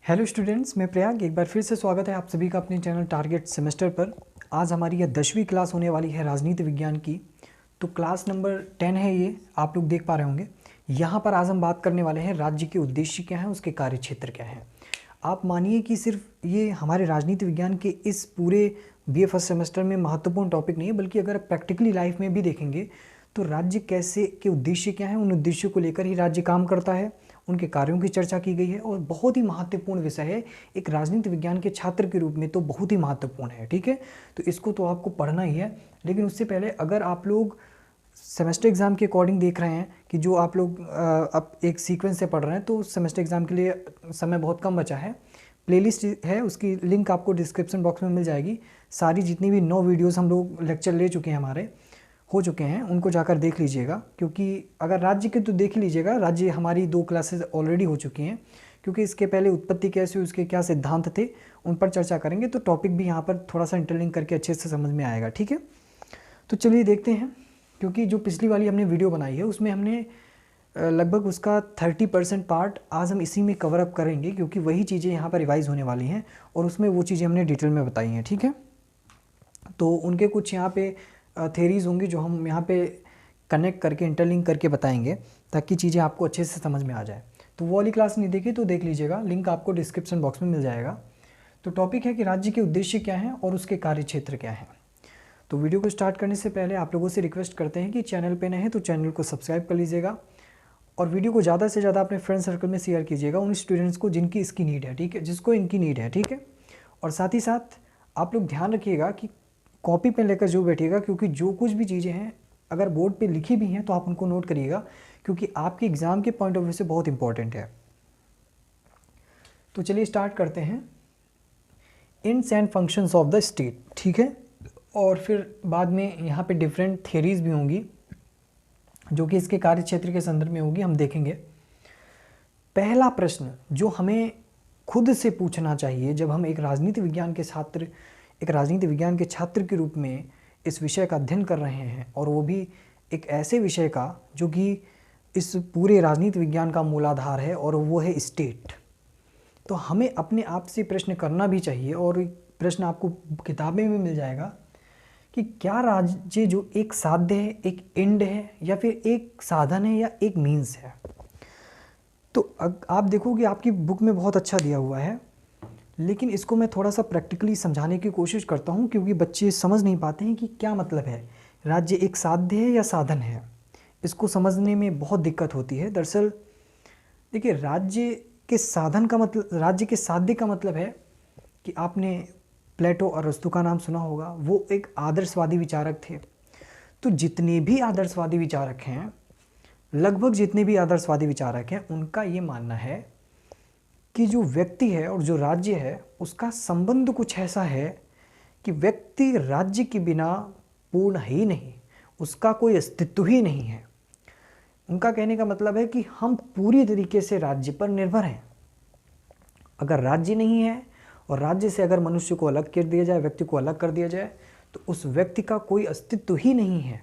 Hello students, मैं प्रयाग। एक बार फिर से स्वागत है आप सभी का अपने चैनल टारगेट सेमेस्टर पर। आज हमारी यह 10वीं क्लास होने वाली है राजनीति विज्ञान की। तो क्लास नंबर 10 है ये, आप लोग देख पा रहे होंगे। यहाँ पर आज हम बात करने वाले हैं राज्य के उद्देश्य क्या हैं, उसके कार्य क्षेत्र क्या हैं। आप मानिए कि सिर्फ ये हमारे राजनीति विज्ञान के इस पूरे BA फर्स्ट सेमेस्टर में महत्वपूर्ण टॉपिक नहीं है, बल्कि अगर प्रैक्टिकली लाइफ में भी देखेंगे तो राज्य कैसे के उद्देश्य क्या हैं, उन उद्देश्यों को लेकर ही राज्य काम करता है, उनके कार्यों की चर्चा की गई है। और बहुत ही महत्वपूर्ण विषय है, एक राजनीति विज्ञान के छात्र के रूप में तो बहुत ही महत्वपूर्ण है। ठीक है, तो इसको तो आपको पढ़ना ही है। लेकिन उससे पहले अगर आप लोग सेमेस्टर एग्ज़ाम के अकॉर्डिंग देख रहे हैं कि जो आप लोग अब एक सीक्वेंस से पढ़ रहे हैं, तो सेमेस्टर एग्ज़ाम के लिए समय बहुत कम बचा है। प्लेलिस्ट है, उसकी लिंक आपको डिस्क्रिप्शन बॉक्स में मिल जाएगी। सारी जितनी भी 9 वीडियोस हम लोग लेक्चर ले चुके हैं, हमारे हो चुके हैं, उनको जाकर देख लीजिएगा। क्योंकि अगर राज्य के तो देख ही लीजिएगा, राज्य हमारी 2 क्लासेस ऑलरेडी हो चुकी हैं। क्योंकि इसके पहले उत्पत्ति कैसे, उसके क्या सिद्धांत थे, उन पर चर्चा करेंगे। तो टॉपिक भी यहाँ पर थोड़ा सा इंटरलिंक करके अच्छे से समझ में आएगा। ठीक है, तो चलिए देखते हैं। क्योंकि जो पिछली वाली हमने वीडियो बनाई है उसमें हमने लगभग उसका 30% पार्ट आज हम इसी में कवर अप करेंगे, क्योंकि वही चीज़ें यहाँ पर रिवाइज़ होने वाली हैं और उसमें वो चीज़ें हमने डिटेल में बताई हैं। ठीक है, तो उनके कुछ यहाँ पे थेरीज़ होंगी जो हम यहाँ पे कनेक्ट करके इंटरलिंक करके बताएंगे, ताकि चीज़ें आपको अच्छे से समझ में आ जाए। तो वो वाली क्लास नहीं देखी तो देख लीजिएगा, लिंक आपको डिस्क्रिप्शन बॉक्स में मिल जाएगा। तो टॉपिक है कि राज्य के उद्देश्य क्या हैं और उसके कार्य क्षेत्र क्या हैं। तो वीडियो को स्टार्ट करने से पहले आप लोगों से रिक्वेस्ट करते हैं कि चैनल पे नए हैं तो चैनल को सब्सक्राइब कर लीजिएगा और वीडियो को ज़्यादा से ज़्यादा अपने फ्रेंड सर्कल में शेयर कीजिएगा उन स्टूडेंट्स को जिनकी इसकी नीड है। ठीक है, जिसको इनकी नीड है। ठीक है, और साथ ही साथ आप लोग ध्यान रखिएगा कि कॉपी पेन लेकर जो बैठिएगा, क्योंकि जो कुछ भी चीज़ें हैं अगर बोर्ड पे लिखी भी हैं तो आप उनको नोट करिएगा, क्योंकि आपके एग्ज़ाम के पॉइंट ऑफ व्यू से बहुत इंपॉर्टेंट है। तो चलिए स्टार्ट करते हैं। Ends and functions of the state. ठीक है, और फिर बाद में यहाँ पे डिफरेंट थियरीज भी होंगी जो कि इसके कार्य क्षेत्र के संदर्भ में होगी, हम देखेंगे। पहला प्रश्न जो हमें खुद से पूछना चाहिए जब हम एक राजनीति विज्ञान के छात्र के रूप में इस विषय का अध्ययन कर रहे हैं, और वो भी एक ऐसे विषय का जो कि इस पूरे राजनीति विज्ञान का मूलाधार है, और वो है स्टेट। तो हमें अपने आप से प्रश्न करना भी चाहिए, और प्रश्न आपको किताबें में मिल जाएगा कि क्या राज्य जो एक साध्य है, एक एंड है, या फिर एक साधन है, या एक मीन्स है। तो आप देखोगे आपकी बुक में बहुत अच्छा दिया हुआ है, लेकिन इसको मैं थोड़ा सा प्रैक्टिकली समझाने की कोशिश करता हूँ, क्योंकि बच्चे समझ नहीं पाते हैं कि क्या मतलब है, राज्य एक साध्य है या साधन है। इसको समझने में बहुत दिक्कत होती है। दरअसल देखिए, राज्य के साध्य का मतलब है कि आपने प्लेटो और अरस्तु का नाम सुना होगा, वो एक आदर्शवादी विचारक थे। तो जितने भी आदर्शवादी विचारक हैं, लगभग जितने भी आदर्शवादी विचारक हैं, उनका ये मानना है कि जो व्यक्ति है और जो राज्य है उसका संबंध कुछ ऐसा है कि व्यक्ति राज्य के बिना पूर्ण ही नहीं, उसका कोई अस्तित्व ही नहीं है। उनका कहने का मतलब है कि हम पूरी तरीके से राज्य पर निर्भर हैं। अगर राज्य नहीं है और राज्य से अगर मनुष्य को अलग कर दिया जाए, व्यक्ति को अलग कर दिया जाए, तो उस व्यक्ति का कोई अस्तित्व ही नहीं है।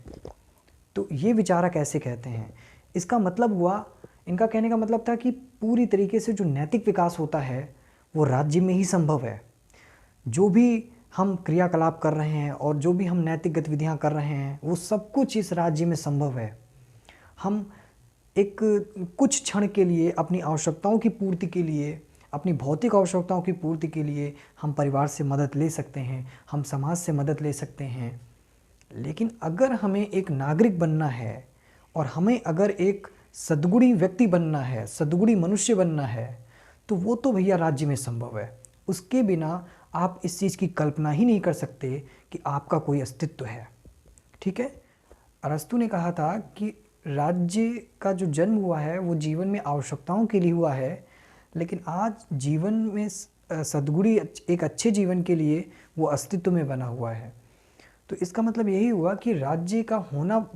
तो ये विचारक ऐसे कहते हैं। इसका मतलब हुआ, इनका कहने का मतलब था कि पूरी तरीके से जो नैतिक विकास होता है वो राज्य में ही संभव है। जो भी हम क्रियाकलाप कर रहे हैं और जो भी हम नैतिक गतिविधियां कर रहे हैं, वो सब कुछ इस राज्य में संभव है। हम एक कुछ क्षण के लिए अपनी आवश्यकताओं की पूर्ति के लिए, अपनी भौतिक आवश्यकताओं की पूर्ति के लिए हम परिवार से मदद ले सकते हैं, हम समाज से मदद ले सकते हैं। लेकिन अगर हमें एक नागरिक बनना है और हमें अगर एक सद्गुणी व्यक्ति बनना है, सद्गुणी मनुष्य बनना है, तो वो तो भैया राज्य में संभव है। उसके बिना आप इस चीज़ की कल्पना ही नहीं कर सकते कि आपका कोई अस्तित्व है। ठीक है, अरस्तु ने कहा था कि राज्य का जो जन्म हुआ है वो जीवन में आवश्यकताओं के लिए हुआ है, लेकिन आज जीवन में सद्गुणी एक अच्छे जीवन के लिए वो अस्तित्व में बना हुआ है। तो इसका मतलब यही हुआ कि राज्य का होना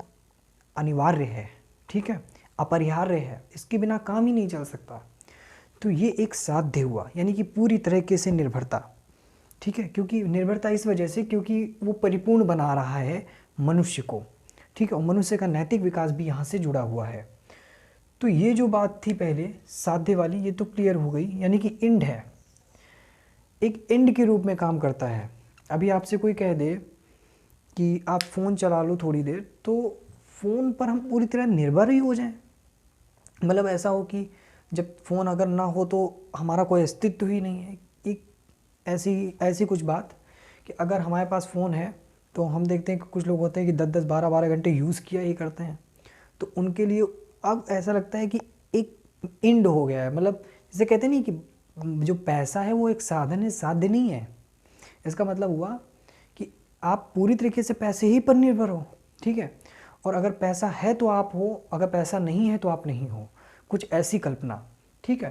अनिवार्य है। ठीक है, अपरिहार्य है, इसके बिना काम ही नहीं चल सकता। तो ये एक साध्य हुआ, यानी कि पूरी तरीके से निर्भरता। ठीक है, क्योंकि निर्भरता इस वजह से क्योंकि वो परिपूर्ण बना रहा है मनुष्य को। ठीक है, और मनुष्य का नैतिक विकास भी यहाँ से जुड़ा हुआ है। तो ये जो बात थी पहले साध्य वाली, ये तो क्लियर हो गई, यानी कि इंड है। एक एंड के रूप में काम करता है। अभी आपसे कोई कह दे कि आप फ़ोन चला लो थोड़ी देर, तो फ़ोन पर हम पूरी तरह निर्भर ही हो जाएं। मतलब ऐसा हो कि जब फ़ोन अगर ना हो तो हमारा कोई अस्तित्व ही नहीं है। एक ऐसी ऐसी कुछ बात कि अगर हमारे पास फ़ोन है तो हम देखते हैं कि कुछ लोग होते हैं कि 10-10 12-12 घंटे यूज़ किया ही करते हैं, तो उनके लिए अब ऐसा लगता है कि एक एंड हो गया है। मतलब जैसे कहते नहीं कि जो पैसा है वो एक साधन है, साध्य नहीं है। इसका मतलब हुआ कि आप पूरी तरीके से पैसे ही पर निर्भर हो, ठीक है। और अगर पैसा है तो आप हो, अगर पैसा नहीं है तो आप नहीं हो, कुछ ऐसी कल्पना, ठीक है।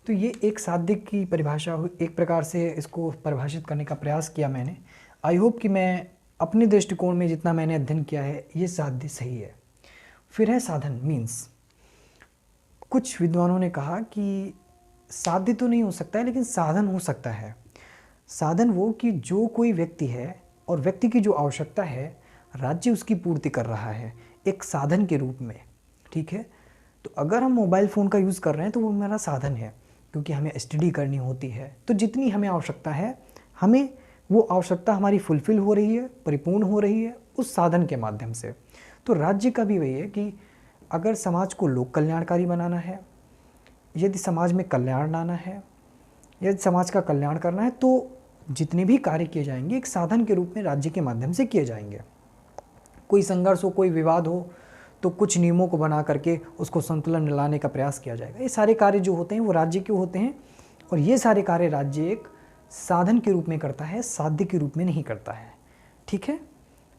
तो ये एक साध्य की परिभाषा हुई, एक प्रकार से इसको परिभाषित करने का प्रयास किया मैंने। आई होप कि मैं अपने दृष्टिकोण में जितना मैंने अध्ययन किया है ये साध्य सही है। फिर है साधन, मीन्स कुछ विद्वानों ने कहा कि साध्य तो नहीं हो सकता है लेकिन साधन हो सकता है। साधन वो कि जो कोई व्यक्ति है और व्यक्ति की जो आवश्यकता है राज्य उसकी पूर्ति कर रहा है एक साधन के रूप में, ठीक है। तो अगर हम मोबाइल फ़ोन का यूज़ कर रहे हैं तो वो हमारा साधन है, क्योंकि हमें स्टडी करनी होती है, तो जितनी हमें आवश्यकता है हमें वो आवश्यकता हमारी फुलफ़िल हो रही है, परिपूर्ण हो रही है उस साधन के माध्यम से। तो राज्य का भी वही है कि अगर समाज को लोक कल्याणकारी बनाना है, यदि समाज में कल्याण लाना है, यदि समाज का कल्याण करना है, तो जितने भी कार्य किए जाएंगे एक साधन के रूप में राज्य के माध्यम से किए जाएंगे। कोई संघर्ष हो, कोई विवाद हो, तो कुछ नियमों को बना करके उसको संतुलन में लाने का प्रयास किया जाएगा। ये सारे कार्य जो होते हैं वो राज्य के होते हैं, और ये सारे कार्य राज्य एक साधन के रूप में करता है, साध्य के रूप में नहीं करता है, ठीक है।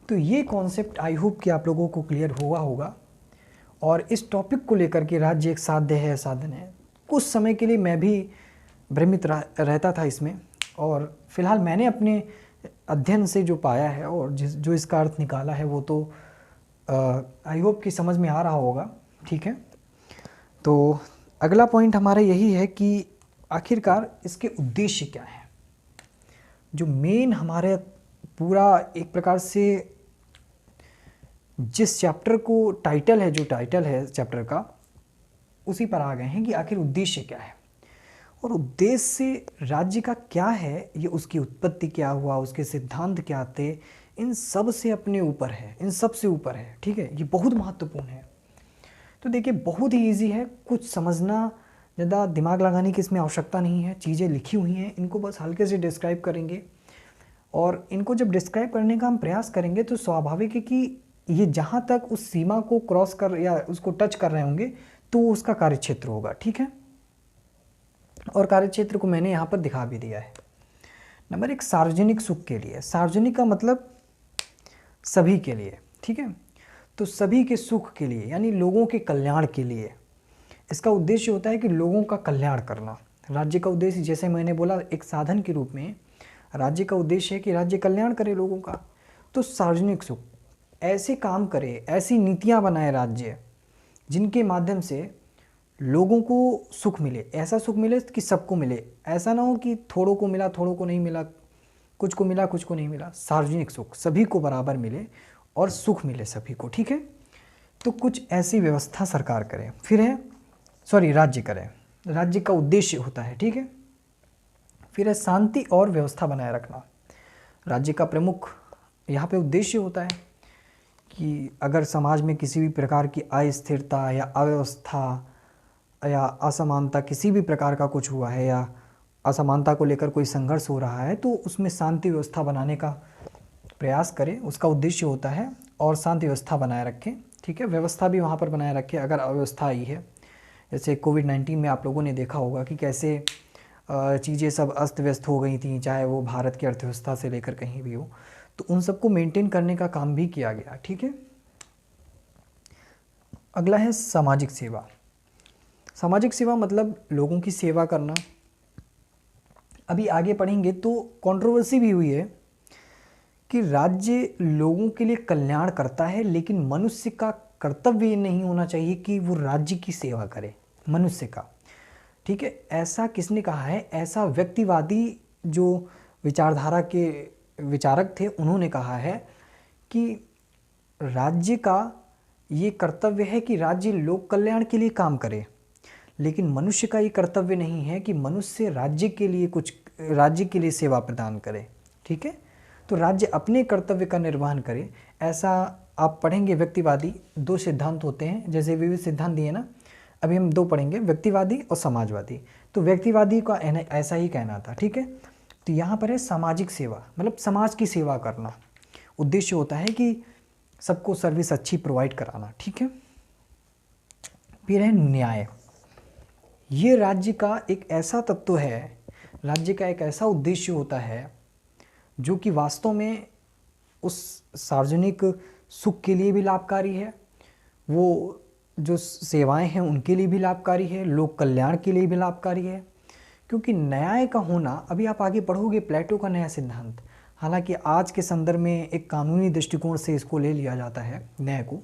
तो ये कॉन्सेप्ट आई होप कि आप लोगों को क्लियर हुआ होगा। और इस टॉपिक को लेकर के राज्य एक साध्य है, साधन है, कुछ समय के लिए मैं भी भ्रमित रहता था इसमें, और फिलहाल मैंने अपने अध्ययन से जो पाया है और जो इसका अर्थ निकाला है वो तो आई होप कि समझ में आ रहा होगा, ठीक है। तो अगला पॉइंट हमारा यही है कि आखिरकार इसके उद्देश्य क्या है। जो मेन हमारे पूरा एक प्रकार से जिस चैप्टर को टाइटल है, जो टाइटल है चैप्टर का, उसी पर आ गए हैं कि आखिर उद्देश्य क्या है। और उद्देश्य राज्य का क्या है, ये उसकी उत्पत्ति क्या हुआ, उसके सिद्धांत क्या थे, इन सब से अपने ऊपर है, इन सब से ऊपर है, ठीक है। ये बहुत महत्वपूर्ण है। तो देखिए बहुत ही इजी है, कुछ समझना, ज़्यादा दिमाग लगाने की इसमें आवश्यकता नहीं है। चीज़ें लिखी हुई हैं, इनको बस हल्के से डिस्क्राइब करेंगे, और इनको जब डिस्क्राइब करने का हम प्रयास करेंगे तो स्वाभाविक है कि ये जहाँ तक उस सीमा को क्रॉस कर या उसको टच कर रहे होंगे तो उसका कार्यक्षेत्र होगा, ठीक है। और कार्यक्षेत्र को मैंने यहाँ पर दिखा भी दिया है। नंबर 1, सार्वजनिक सुख के लिए। सार्वजनिक का मतलब सभी के लिए, ठीक है। तो सभी के सुख के लिए यानी लोगों के कल्याण के लिए इसका उद्देश्य होता है कि लोगों का कल्याण करना। राज्य का उद्देश्य, जैसे मैंने बोला, एक साधन के रूप में राज्य का उद्देश्य है कि राज्य कल्याण करे लोगों का। तो सार्वजनिक सुख, ऐसे काम करे, ऐसी नीतियाँ बनाए राज्य जिनके माध्यम से लोगों को सुख मिले, ऐसा सुख मिले कि सबको मिले। ऐसा ना हो कि थोड़ों को मिला, थोड़ों को नहीं मिला, कुछ को मिला, कुछ को नहीं मिला। सार्वजनिक सुख, सभी को बराबर मिले और सुख मिले सभी को, ठीक है। तो कुछ ऐसी व्यवस्था सरकार करे, फिर है राज्य करे, राज्य का उद्देश्य होता है, ठीक है। फिर है शांति और व्यवस्था बनाए रखना। राज्य का प्रमुख यहाँ पे उद्देश्य होता है कि अगर समाज में किसी भी प्रकार की अस्थिरता या अव्यवस्था या असमानता, किसी भी प्रकार का कुछ हुआ है या असमानता को लेकर कोई संघर्ष हो रहा है, तो उसमें शांति व्यवस्था बनाने का प्रयास करें, उसका उद्देश्य होता है। और शांति व्यवस्था बनाए रखें, ठीक है। व्यवस्था भी वहाँ पर बनाए रखें अगर अव्यवस्था आई है। जैसे कोविड-19 में आप लोगों ने देखा होगा कि कैसे चीज़ें सब अस्त व्यस्त हो गई थी, चाहे वो भारत की अर्थव्यवस्था से लेकर कहीं भी हो, तो उन सबको मेंटेन करने का काम भी किया गया, ठीक है। अगला है सामाजिक सेवा। सामाजिक सेवा मतलब लोगों की सेवा करना। अभी आगे पढ़ेंगे तो कंट्रोवर्सी भी हुई है कि राज्य लोगों के लिए कल्याण करता है, लेकिन मनुष्य का कर्तव्य ये नहीं होना चाहिए कि वो राज्य की सेवा करे, मनुष्य का, ठीक है। ऐसा किसने कहा है? ऐसा व्यक्तिवादी जो विचारधारा के विचारक थे उन्होंने कहा है कि राज्य का ये कर्तव्य है कि राज्य लोक कल्याण के लिए काम करे, लेकिन मनुष्य का ये कर्तव्य नहीं है कि मनुष्य राज्य के लिए कुछ राज्य के लिए सेवा प्रदान करे, ठीक है। तो राज्य अपने कर्तव्य का निर्वहन करे, ऐसा आप पढ़ेंगे। व्यक्तिवादी 2 सिद्धांत होते हैं, जैसे विविध सिद्धांत दिए ना, अभी हम 2 पढ़ेंगे, व्यक्तिवादी और समाजवादी। तो व्यक्तिवादी का ऐसा ही कहना था, ठीक है। तो यहाँ पर है सामाजिक सेवा, मतलब समाज की सेवा करना। उद्देश्य होता है कि सबको सर्विस अच्छी प्रोवाइड कराना, ठीक है। फिर है न्याय। ये राज्य का एक ऐसा तत्व है, राज्य का एक ऐसा उद्देश्य होता है जो कि वास्तव में उस सार्वजनिक सुख के लिए भी लाभकारी है, वो जो सेवाएं हैं उनके लिए भी लाभकारी है, लोक कल्याण के लिए भी लाभकारी है। क्योंकि न्याय का होना, अभी आप आगे पढ़ोगे प्लेटो का नया सिद्धांत, हालांकि आज के संदर्भ में एक कानूनी दृष्टिकोण से इसको ले लिया जाता है न्याय को,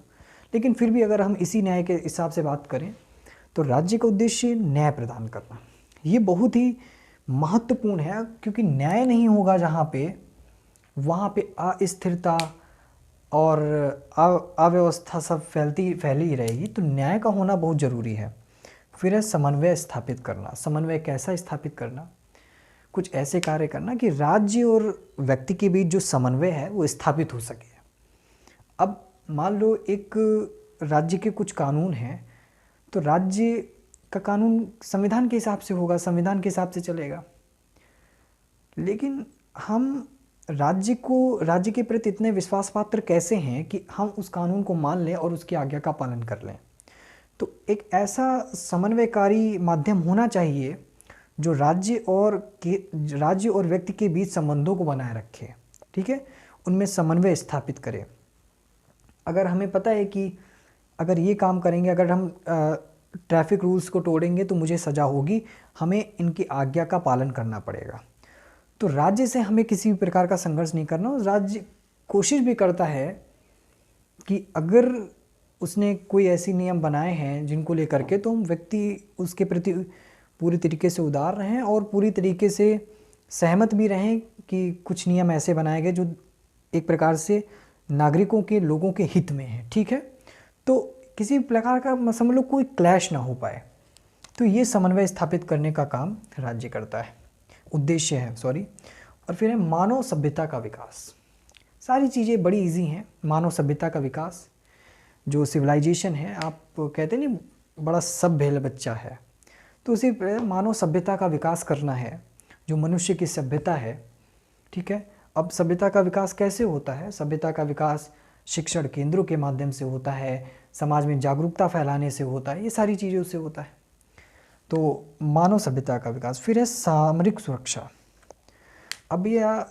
लेकिन फिर भी अगर हम इसी न्याय के हिसाब से बात करें तो राज्य का उद्देश्य न्याय प्रदान करना। ये बहुत ही महत्वपूर्ण है, क्योंकि न्याय नहीं होगा जहाँ पे, वहाँ पे अस्थिरता और अव्यवस्था सब फैली ही रहेगी। तो न्याय का होना बहुत ज़रूरी है। फिर है समन्वय स्थापित करना। समन्वय कैसा स्थापित करना? कुछ ऐसे कार्य करना कि राज्य और व्यक्ति के बीच जो समन्वय है वो स्थापित हो सके। अब मान लो एक राज्य के कुछ कानून हैं, तो राज्य का कानून संविधान के हिसाब से होगा, संविधान के हिसाब से चलेगा, लेकिन हम राज्य के प्रति इतने विश्वास पात्र कैसे हैं कि हम उस कानून को मान लें और उसकी आज्ञा का पालन कर लें? तो एक ऐसा समन्वयकारी माध्यम होना चाहिए जो राज्य और व्यक्ति के बीच संबंधों को बनाए रखे, ठीक है, उनमें समन्वय स्थापित करे। अगर हमें पता है कि अगर ये काम करेंगे, अगर हम ट्रैफिक रूल्स को तोड़ेंगे तो मुझे सज़ा होगी, हमें इनकी आज्ञा का पालन करना पड़ेगा। तो राज्य से हमें किसी भी प्रकार का संघर्ष नहीं करना। राज्य कोशिश भी करता है कि अगर उसने कोई ऐसी नियम बनाए हैं जिनको लेकर के, तो हम व्यक्ति उसके प्रति पूरी तरीके से उदार रहें और पूरी तरीके से सहमत भी रहें कि कुछ नियम ऐसे बनाए गए जो एक प्रकार से नागरिकों के, लोगों के हित में है, ठीक है। तो किसी प्रकार का समझ लो कोई क्लैश ना हो पाए। तो ये समन्वय स्थापित करने का काम राज्य करता है, उद्देश्य है, सॉरी। और फिर है मानव सभ्यता का विकास। सारी चीज़ें बड़ी इजी हैं। मानव सभ्यता का विकास, जो सिविलाइजेशन है, आप कहते हैं नहीं बड़ा सभ्य बच्चा है, तो उसी मानव सभ्यता का विकास करना है, जो मनुष्य की सभ्यता है, ठीक है। अब सभ्यता का विकास कैसे होता है? सभ्यता का विकास शिक्षण केंद्रों के माध्यम से होता है, समाज में जागरूकता फैलाने से होता है, ये सारी चीज़ों से होता है। तो मानव सभ्यता का विकास। फिर है सामरिक सुरक्षा। अब यह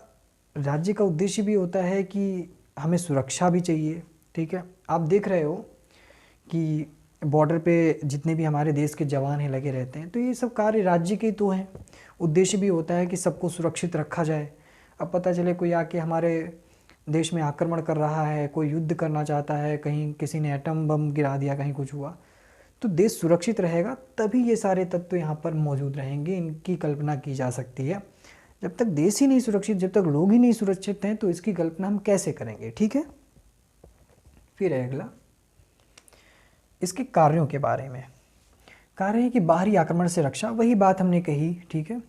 राज्य का उद्देश्य भी होता है कि हमें सुरक्षा भी चाहिए, ठीक है। आप देख रहे हो कि बॉर्डर पे जितने भी हमारे देश के जवान हैं लगे रहते हैं, तो ये सब कार्य राज्य के तो हैं। उद्देश्य भी होता है कि सबको सुरक्षित रखा जाए। अब पता चले कोई आके हमारे देश में आक्रमण कर रहा है, कोई युद्ध करना चाहता है, कहीं किसी ने एटम बम गिरा दिया, कहीं कुछ हुआ, तो देश सुरक्षित रहेगा तभी ये सारे तत्व यहाँ पर मौजूद रहेंगे, इनकी कल्पना की जा सकती है। जब तक देश ही नहीं सुरक्षित, जब तक लोग ही नहीं सुरक्षित हैं, तो इसकी कल्पना हम कैसे करेंगे, ठीक है। फिर अगला इसके कार्यों के बारे में। कार्य है कि बाहरी आक्रमण से रक्षा, वही बात हमने कही, ठीक है।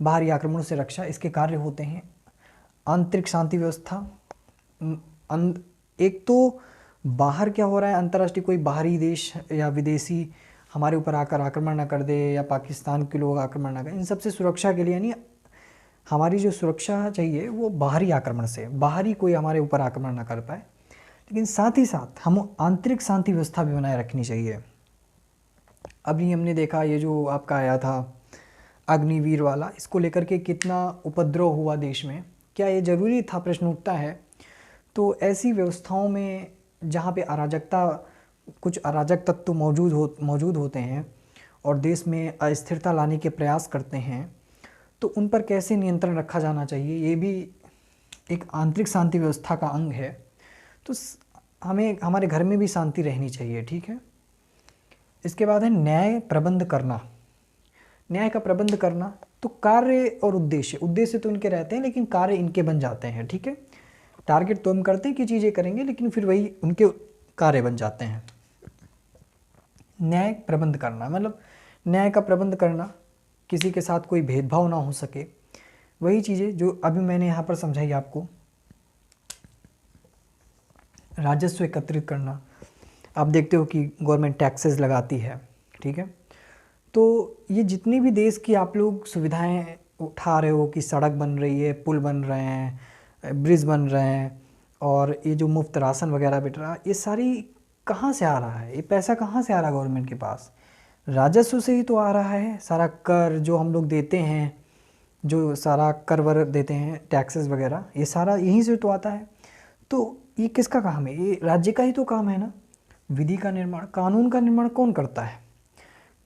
बाहरी आक्रमणों से रक्षा, इसके कार्य होते हैं आंतरिक शांति व्यवस्था। एक तो बाहर क्या हो रहा है, अंतर्राष्ट्रीय कोई बाहरी देश या विदेशी हमारे ऊपर आकर आक्रमण ना कर दे, या पाकिस्तान के लोग आक्रमण ना करें, इन सब से सुरक्षा के लिए, यानी हमारी जो सुरक्षा चाहिए वो बाहरी आक्रमण से, बाहरी कोई हमारे ऊपर आक्रमण ना कर पाए। लेकिन साथ ही साथ हम आंतरिक शांति व्यवस्था भी बनाए रखनी चाहिए। अभी हमने देखा ये जो आपका आया था अग्निवीर वाला, इसको लेकर के कितना उपद्रव हुआ देश में, क्या ये ज़रूरी था, प्रश्न उठता है। तो ऐसी व्यवस्थाओं में जहाँ पे अराजकता, कुछ अराजक तत्व मौजूद होते हैं और देश में अस्थिरता लाने के प्रयास करते हैं, तो उन पर कैसे नियंत्रण रखा जाना चाहिए, ये भी एक आंतरिक शांति व्यवस्था का अंग है। तो हमें हमारे घर में भी शांति रहनी चाहिए, ठीक है। इसके बाद है न्याय प्रबंध करना। न्याय का प्रबंध करना, तो कार्य और उद्देश्य तो इनके रहते हैं, लेकिन कार्य इनके बन जाते हैं, ठीक है। टारगेट तो हम करते हैं कि चीज़ें करेंगे, लेकिन फिर वही उनके कार्य बन जाते हैं। न्याय प्रबंध करना मतलब न्याय का प्रबंध करना, किसी के साथ कोई भेदभाव ना हो सके, वही चीज़ें जो अभी मैंने यहाँ पर समझाई आपको। राजस्व एकत्रित करना, आप देखते हो कि गवर्नमेंट टैक्सेस लगाती है, ठीक है। तो ये जितनी भी देश की आप लोग सुविधाएं उठा रहे हो कि सड़क बन रही है, पुल बन रहे हैं, ब्रिज बन रहे हैं, और ये जो मुफ्त राशन वगैरह बिट रहा है, ये सारी कहाँ से आ रहा है? ये पैसा कहाँ से आ रहा है गवर्नमेंट के पास? राजस्व से ही तो आ रहा है। सारा कर जो हम लोग देते हैं, जो सारा कर वर देते हैं, टैक्सेस वगैरह, ये सारा यहीं से तो आता है। तो ये किसका काम है? ये राज्य का ही तो काम है ना। विधि का निर्माण, कानून का निर्माण कौन करता है?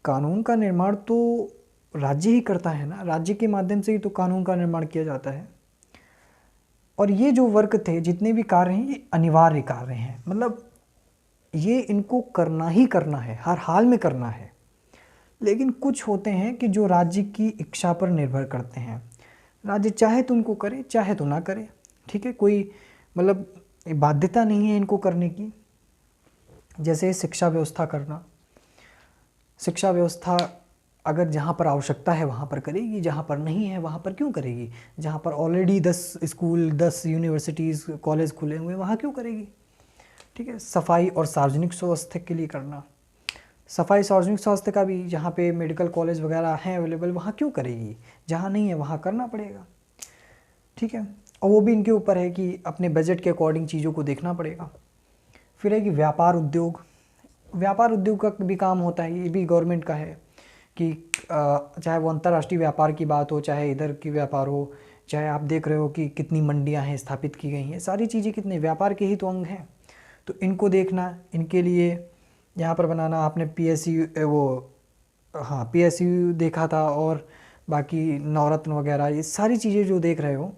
कानून का निर्माण तो राज्य ही करता है ना। राज्य के माध्यम से ही तो कानून का निर्माण किया जाता है। और ये जो वर्क थे, जितने भी कार्य हैं, ये अनिवार्य कार्य हैं, मतलब ये इनको करना ही करना है, हर हाल में करना है। लेकिन कुछ होते हैं कि जो राज्य की इच्छा पर निर्भर करते हैं। राज्य चाहे तो उनको करे, चाहे तो ना करे, ठीक है। कोई मतलब बाध्यता नहीं है इनको करने की। जैसे शिक्षा व्यवस्था करना, शिक्षा व्यवस्था अगर जहाँ पर आवश्यकता है वहाँ पर करेगी, जहाँ पर नहीं है वहाँ पर क्यों करेगी? जहाँ पर ऑलरेडी 10 स्कूल, 10 यूनिवर्सिटीज़, कॉलेज खुले हुए, वहाँ क्यों करेगी? ठीक है। सफाई और सार्वजनिक स्वास्थ्य के लिए करना, सफाई सार्वजनिक स्वास्थ्य का भी, जहाँ पे मेडिकल कॉलेज वगैरह हैं अवेलेबल, वहाँ क्यों करेगी? जहाँ नहीं है वहाँ करना पड़ेगा, ठीक है। और वो भी इनके ऊपर है कि अपने बजट के अकॉर्डिंग चीज़ों को देखना पड़ेगा। फिर है कि व्यापार उद्योग, व्यापार उद्योग का भी काम होता है, ये भी गवर्नमेंट का है कि चाहे वो अंतर्राष्ट्रीय व्यापार की बात हो, चाहे इधर की व्यापार हो, चाहे आप देख रहे हो कि कितनी मंडियां हैं स्थापित की गई हैं, सारी चीज़ें कितने व्यापार के ही तो अंग हैं। तो इनको देखना, इनके लिए यहाँ पर बनाना। आपने PSU PSU देखा था, और बाकी नवरत्न वगैरह, ये सारी चीज़ें जो देख रहे हो,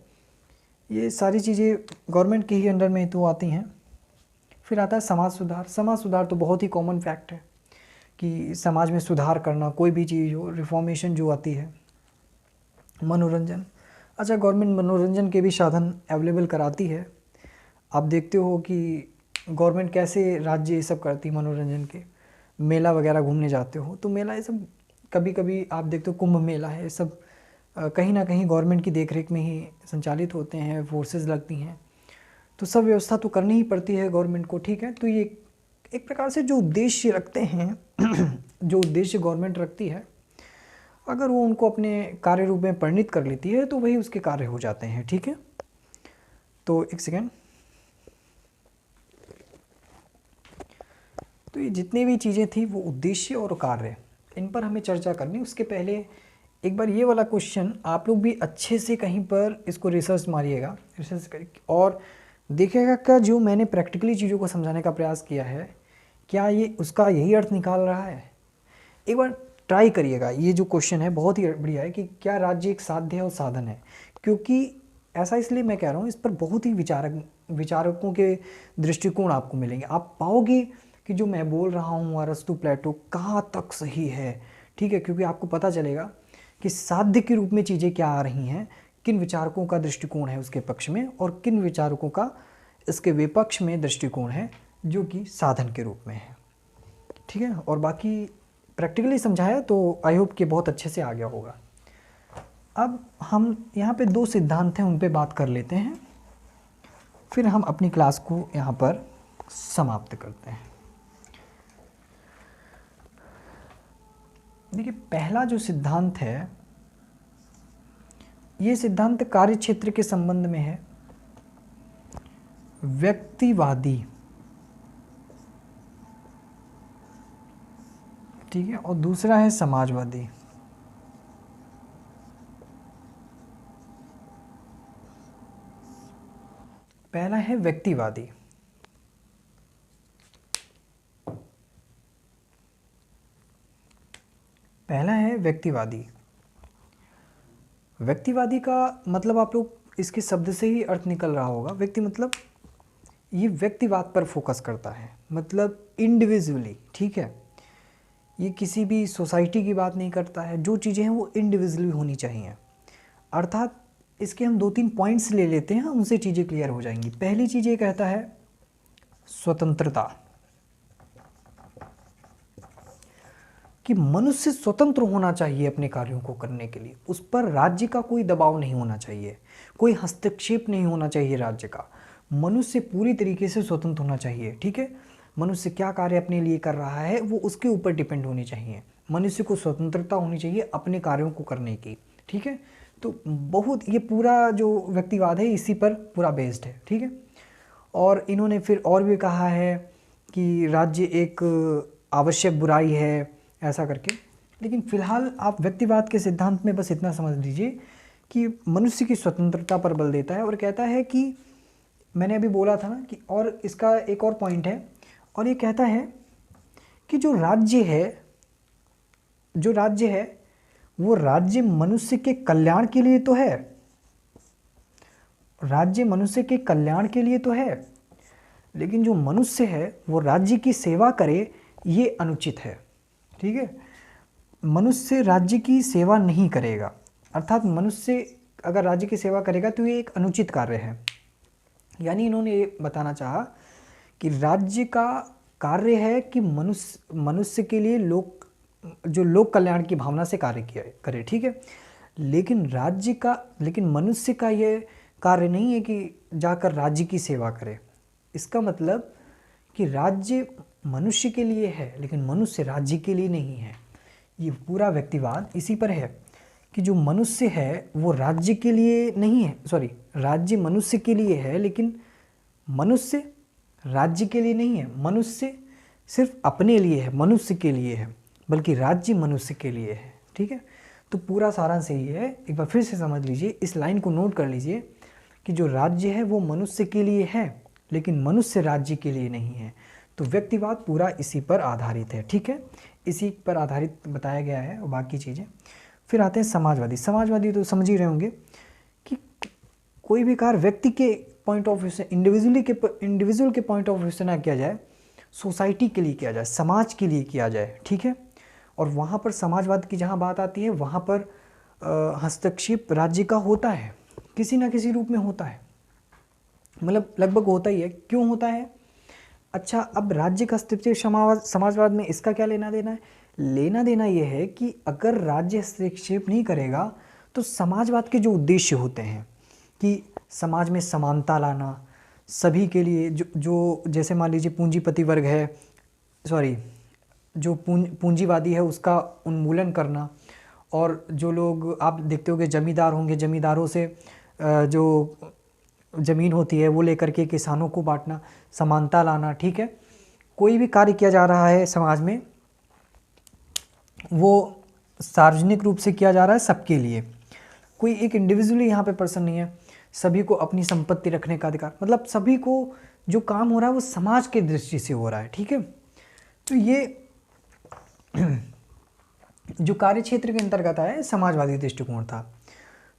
ये सारी चीज़ें गवर्नमेंट के ही अंडर में तो आती हैं। फिर आता है समाज सुधार। समाज सुधार तो बहुत ही कॉमन फैक्ट है कि समाज में सुधार करना, कोई भी चीज़ हो, रिफॉर्मेशन जो आती है। मनोरंजन, अच्छा, गवर्नमेंट मनोरंजन के भी साधन अवेलेबल कराती है। आप देखते हो कि गवर्नमेंट कैसे राज्य ये सब करती है मनोरंजन के। मेला वगैरह घूमने जाते हो तो मेला ये सब, कभी कभी आप देखते हो कुंभ मेला है, ये सब कहीं ना कहीं गवर्नमेंट की देखरेख में ही संचालित होते हैं, फोर्सेस लगती हैं। तो सब व्यवस्था तो करनी ही पड़ती है गवर्नमेंट को, ठीक है। तो ये एक प्रकार से जो उद्देश्य रखते हैं जो उद्देश्य गवर्नमेंट रखती है, अगर वो उनको अपने कार्य रूप में परिणित कर लेती है तो वही उसके कार्य हो जाते हैं, ठीक है। तो एक सेकेंड, तो ये जितनी भी चीज़ें थी वो उद्देश्य और कार्य, इन पर हमें चर्चा करनी। उसके पहले एक बार ये वाला क्वेश्चन आप लोग भी अच्छे से कहीं पर इसको रिसर्च मारिएगा, रिसर्च करिए और देखिएगा क्या जो मैंने प्रैक्टिकली चीज़ों को समझाने का प्रयास किया है, क्या ये उसका यही अर्थ निकाल रहा है। एक बार ट्राई करिएगा। ये जो क्वेश्चन है बहुत ही बढ़िया है कि क्या राज्य एक साध्य है और साधन है। क्योंकि ऐसा इसलिए मैं कह रहा हूँ, इस पर बहुत ही विचारकों के दृष्टिकोण आपको मिलेंगे। आप पाओगे कि जो मैं बोल रहा हूँ अरस्तु प्लेटो कहाँ तक सही है, ठीक है। क्योंकि आपको पता चलेगा कि साध्य के रूप में चीज़ें क्या आ रही हैं, किन विचारकों का दृष्टिकोण है उसके पक्ष में, और किन विचारकों का इसके विपक्ष में दृष्टिकोण है जो कि साधन के रूप में है, ठीक है। और बाकी प्रैक्टिकली समझाया तो आई होप कि बहुत अच्छे से आ गया होगा। अब हम यहाँ पे 2 सिद्धांत हैं, उन पे बात कर लेते हैं, फिर हम अपनी क्लास को यहाँ पर समाप्त करते हैं। देखिए, पहला जो सिद्धांत है, ये सिद्धांत कार्य क्षेत्र के संबंध में है, व्यक्तिवादी, ठीक है। और दूसरा है समाजवादी। पहला है व्यक्तिवादी, पहला है व्यक्तिवादी। व्यक्तिवादी का मतलब आप लोग इसके शब्द से ही अर्थ निकल रहा होगा। व्यक्ति मतलब ये व्यक्तिवाद पर फोकस करता है, मतलब इंडिविजुअली, ठीक है। ये किसी भी सोसाइटी की बात नहीं करता है, जो चीज़ें हैं वो इंडिविजुअली होनी चाहिए। अर्थात इसके हम 2-3 पॉइंट्स ले लेते हैं, उनसे चीज़ें क्लियर हो जाएंगी। पहली चीज़ ये कहता है स्वतंत्रता, कि मनुष्य स्वतंत्र होना चाहिए अपने कार्यों को करने के लिए, उस पर राज्य का कोई दबाव नहीं होना चाहिए, कोई हस्तक्षेप नहीं होना चाहिए राज्य का। मनुष्य पूरी तरीके से स्वतंत्र होना चाहिए, ठीक है। मनुष्य क्या कार्य अपने लिए कर रहा है वो उसके ऊपर डिपेंड होनी चाहिए। मनुष्य को स्वतंत्रता होनी चाहिए अपने कार्यों को करने की, ठीक है। तो बहुत ये पूरा जो व्यक्तिवाद है इसी पर पूरा बेस्ड है, ठीक है। और इन्होंने फिर और भी कहा है कि राज्य एक आवश्यक बुराई है, ऐसा करके। लेकिन फिलहाल आप व्यक्तिवाद के सिद्धांत में बस इतना समझ लीजिए कि मनुष्य की स्वतंत्रता पर बल देता है और कहता है कि मैंने अभी बोला था ना कि, और इसका एक और पॉइंट है, और ये कहता है कि जो राज्य है वो राज्य मनुष्य के कल्याण के लिए तो है, राज्य मनुष्य के कल्याण के लिए तो है, लेकिन जो मनुष्य है वो राज्य की सेवा करे ये अनुचित है, ठीक है। मनुष्य राज्य की सेवा नहीं करेगा, अर्थात मनुष्य अगर राज्य की सेवा करेगा तो ये एक अनुचित कार्य है। यानी इन्होंने ये बताना चाहा कि राज्य का कार्य है कि मनुष्य के लिए लोक कल्याण की भावना से कार्य किया करे, ठीक है। लेकिन मनुष्य का ये कार्य नहीं है कि जाकर राज्य की सेवा करे। इसका मतलब कि राज्य मनुष्य के लिए है लेकिन मनुष्य राज्य के लिए नहीं है। ये पूरा व्यक्तिवाद इसी पर है कि जो मनुष्य है वो राज्य के लिए नहीं है, राज्य मनुष्य के लिए है लेकिन मनुष्य राज्य के लिए नहीं है। मनुष्य सिर्फ अपने लिए है, मनुष्य के लिए है, बल्कि राज्य मनुष्य के लिए है, ठीक है। तो पूरा सारांश यही है, एक बार फिर से समझ लीजिए, इस लाइन को नोट कर लीजिए कि जो राज्य है वो मनुष्य के लिए है लेकिन मनुष्य राज्य के लिए नहीं है। तो व्यक्तिवाद पूरा इसी पर आधारित है, ठीक है, इसी पर आधारित बताया गया है और बाकी चीज़ें। फिर आते हैं समाजवादी। समाजवादी तो समझ ही रहे होंगे कि कोई भी कार्य व्यक्ति के पॉइंट ऑफ व्यू से, इंडिविजुअल के पॉइंट ऑफ व्यू से ना किया जाए, सोसाइटी के लिए किया जाए, समाज के लिए किया जाए, ठीक है। और वहाँ पर समाजवाद की जहाँ बात आती है वहाँ पर हस्तक्षेप राज्य का होता है, किसी ना किसी रूप में होता है, मतलब लगभग होता ही है। क्यों होता है? अच्छा, अब राज्य का हस्तक्षेप समाजवाद में इसका क्या लेना देना है? लेना देना यह है कि अगर राज्य हस्तक्षेप नहीं करेगा तो समाजवाद के जो उद्देश्य होते हैं कि समाज में समानता लाना, सभी के लिए, जो जैसे मान लीजिए पूंजीपति वर्ग है, जो पूंजीवादी है उसका उन्मूलन करना, और जो लोग आप देखते होंगे जमींदार होंगे, जमींदारों से जो ज़मीन होती है वो लेकर के किसानों को बांटना, समानता लाना, ठीक है। कोई भी कार्य किया जा रहा है समाज में वो सार्वजनिक रूप से किया जा रहा है सबके लिए, कोई एक इंडिविजुअली यहाँ पे पर्सन नहीं है, सभी को अपनी संपत्ति रखने का अधिकार, मतलब सभी को जो काम हो रहा है वो समाज के दृष्टि से हो रहा है, ठीक है। तो ये जो कार्य क्षेत्र के अंतर्गत है समाजवादी दृष्टिकोण था।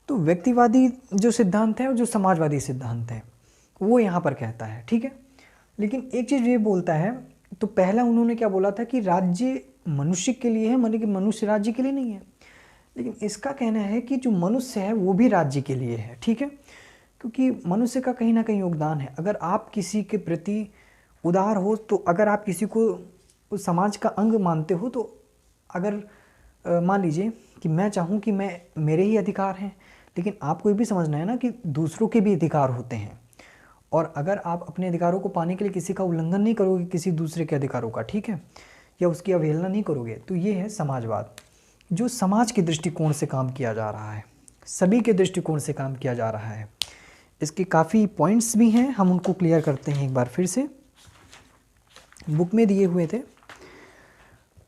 तो व्यक्तिवादी जो सिद्धांत है और जो समाजवादी सिद्धांत है वो यहाँ पर कहता है, ठीक है। लेकिन एक चीज़ ये बोलता है, तो पहला उन्होंने क्या बोला था कि राज्य मनुष्य के लिए है, मतलब कि मनुष्य राज्य के लिए नहीं है। लेकिन इसका कहना है कि जो मनुष्य है वो भी राज्य के लिए है, ठीक है, क्योंकि मनुष्य का कहीं ना कहीं योगदान है। अगर आप किसी के प्रति उदार हो, तो अगर आप किसी को समाज का अंग मानते हो, तो अगर मान लीजिए कि मैं चाहूँ कि मेरे ही अधिकार हैं, लेकिन आपको ये भी समझना है ना कि दूसरों के भी अधिकार होते हैं, और अगर आप अपने अधिकारों को पाने के लिए किसी का उल्लंघन नहीं करोगे, किसी दूसरे के अधिकारों का, ठीक है, या उसकी अवहेलना नहीं करोगे, तो ये है समाजवाद, जो समाज के दृष्टिकोण से काम किया जा रहा है, सभी के दृष्टिकोण से काम किया जा रहा है। इसके काफ़ी पॉइंट्स भी हैं, हम उनको क्लियर करते हैं एक बार फिर से। बुक में दिए हुए थे,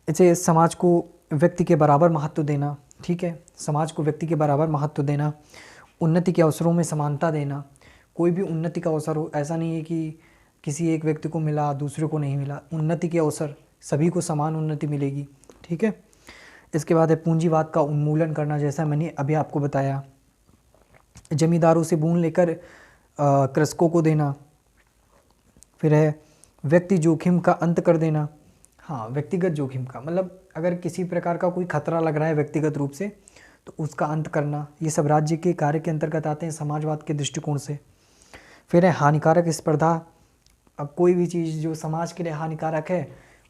इसे समाज को व्यक्ति के बराबर महत्व देना, ठीक है, समाज को व्यक्ति के बराबर महत्व देना, उन्नति के अवसरों में समानता देना, कोई भी उन्नति का अवसर हो, ऐसा नहीं है कि किसी एक व्यक्ति को मिला दूसरे को नहीं मिला, उन्नति के अवसर सभी को समान उन्नति मिलेगी, ठीक है। इसके बाद है पूंजीवाद का उन्मूलन करना, जैसा मैंने अभी आपको बताया, जमींदारों से भूमि लेकर कृषकों को देना। फिर है व्यक्ति जोखिम का अंत कर देना, हाँ, व्यक्तिगत जोखिम का, मतलब अगर किसी प्रकार का कोई खतरा लग रहा है व्यक्तिगत रूप से तो उसका अंत करना, ये सब राज्य के कार्य के अंतर्गत आते हैं समाजवाद के दृष्टिकोण से। फिर है हानिकारक स्पर्धा, अब कोई भी चीज़ जो समाज के लिए हानिकारक है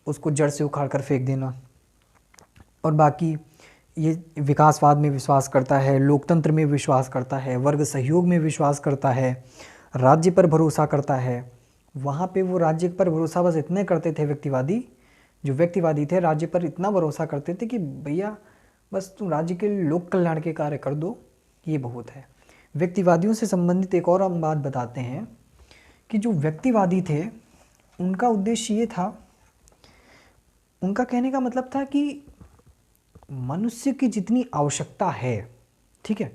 उसको जड़ से उखाड़ कर फेंक देना, और बाकी ये विकासवाद में विश्वास करता है, लोकतंत्र में विश्वास करता है, वर्ग सहयोग में विश्वास करता है, राज्य पर भरोसा करता है। वहाँ पे वो राज्य पर भरोसा बस इतने करते थे व्यक्तिवादी, जो व्यक्तिवादी थे राज्य पर इतना भरोसा करते थे कि भैया बस तुम राज्य के लोक कल्याण के कार्य कर दो, ये बहुत है। व्यक्तिवादियों से संबंधित एक और हम बात बताते हैं कि जो व्यक्तिवादी थे उनका उद्देश्य ये था, उनका कहने का मतलब था कि मनुष्य की जितनी आवश्यकता है, ठीक है,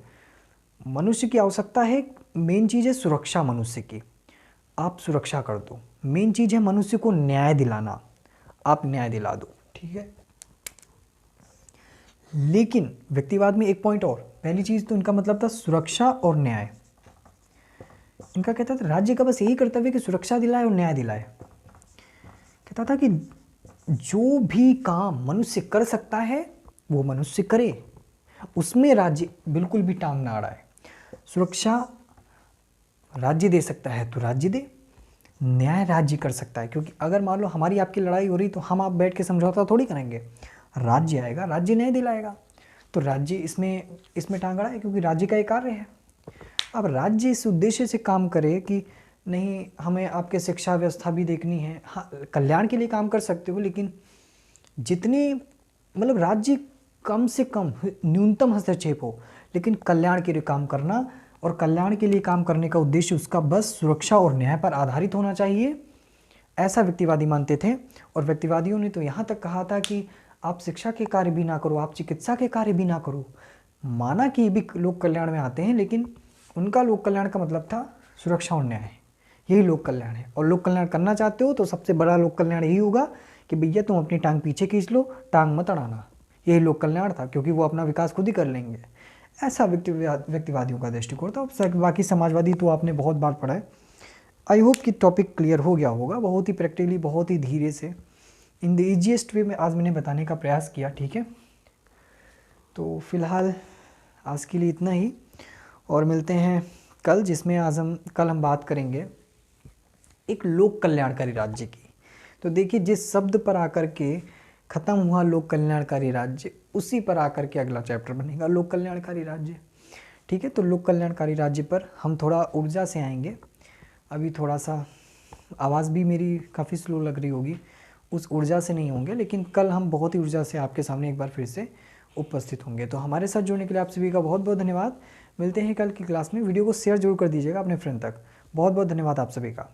मनुष्य की आवश्यकता है, मेन चीज़ है सुरक्षा मनुष्य की, आप सुरक्षा कर दो। मेन चीज़ है मनुष्य को न्याय दिलाना, आप न्याय दिला दो, ठीक है। लेकिन व्यक्तिवाद में एक पॉइंट और, पहली चीज़ तो इनका मतलब था सुरक्षा और न्याय। इनका कहता था राज्य का बस यही कर्तव्य कि सुरक्षा दिलाए और न्याय दिलाए। कहता था कि जो भी काम मनुष्य कर सकता है वो मनुष्य करे, उसमें राज्य बिल्कुल भी टांग ना अड़ाए। सुरक्षा राज्य दे सकता है तो राज्य दे, न्याय राज्य कर सकता है, क्योंकि अगर मान लो हमारी आपकी लड़ाई हो रही तो हम आप बैठ के समझौता थोड़ी करेंगे, राज्य आएगा, राज्य न्याय दिलाएगा, तो राज्य इसमें टांग अड़ाए, क्योंकि राज्य का एक कार्य है। अब राज्य इस उद्देश्य से काम करे कि नहीं हमें आपके शिक्षा व्यवस्था भी देखनी है, हाँ कल्याण के लिए काम कर सकते हो, लेकिन जितनी मतलब राज्य कम से कम न्यूनतम हस्तक्षेप हो, लेकिन कल्याण के लिए काम करना, और कल्याण के लिए काम करने का उद्देश्य उसका बस सुरक्षा और न्याय पर आधारित होना चाहिए, ऐसा व्यक्तिवादी मानते थे। और व्यक्तिवादियों ने तो यहाँ तक कहा था कि आप शिक्षा के कार्य भी ना करो, आप चिकित्सा के कार्य भी ना करो। माना कि ये भी लोक कल्याण में आते हैं, लेकिन उनका लोक कल्याण का मतलब था सुरक्षा और न्याय, यही लोक कल्याण है। और लोक कल्याण करना चाहते हो तो सबसे बड़ा लोक कल्याण यही होगा कि भैया तुम अपनी टांग पीछे खींच लो, टांग मत अड़ाना, यही लोक कल्याण था, क्योंकि वो अपना विकास खुद ही कर लेंगे। ऐसा व्यक्तिवादियों का दृष्टिकोण था। बाकी समाजवादी तो आपने बहुत बार पढ़ा है। आई होप कि टॉपिक क्लियर हो गया होगा, बहुत ही प्रैक्टिकली, बहुत ही धीरे से, इन द ईजीएस्ट वे में आज मैंने बताने का प्रयास किया, ठीक है। तो फिलहाल आज के लिए इतना ही, और मिलते हैं कल, जिसमें कल हम बात करेंगे एक लोक कल्याणकारी राज्य की। तो देखिए जिस शब्द पर आकर के खत्म हुआ लोक कल्याणकारी राज्य, उसी पर आकर के अगला चैप्टर बनेगा लोक कल्याणकारी राज्य, ठीक है। तो लोक कल्याणकारी राज्य पर हम थोड़ा ऊर्जा से आएंगे। अभी थोड़ा सा आवाज़ भी मेरी काफ़ी स्लो लग रही होगी, उस ऊर्जा से नहीं होंगे, लेकिन कल हम बहुत ही ऊर्जा से आपके सामने एक बार फिर से उपस्थित होंगे। तो हमारे साथ जुड़ने के लिए आप सभी का बहुत बहुत धन्यवाद। मिलते हैं कल की क्लास में। वीडियो को शेयर जरूर कर दीजिएगा अपने फ्रेंड तक। बहुत बहुत धन्यवाद आप सभी का।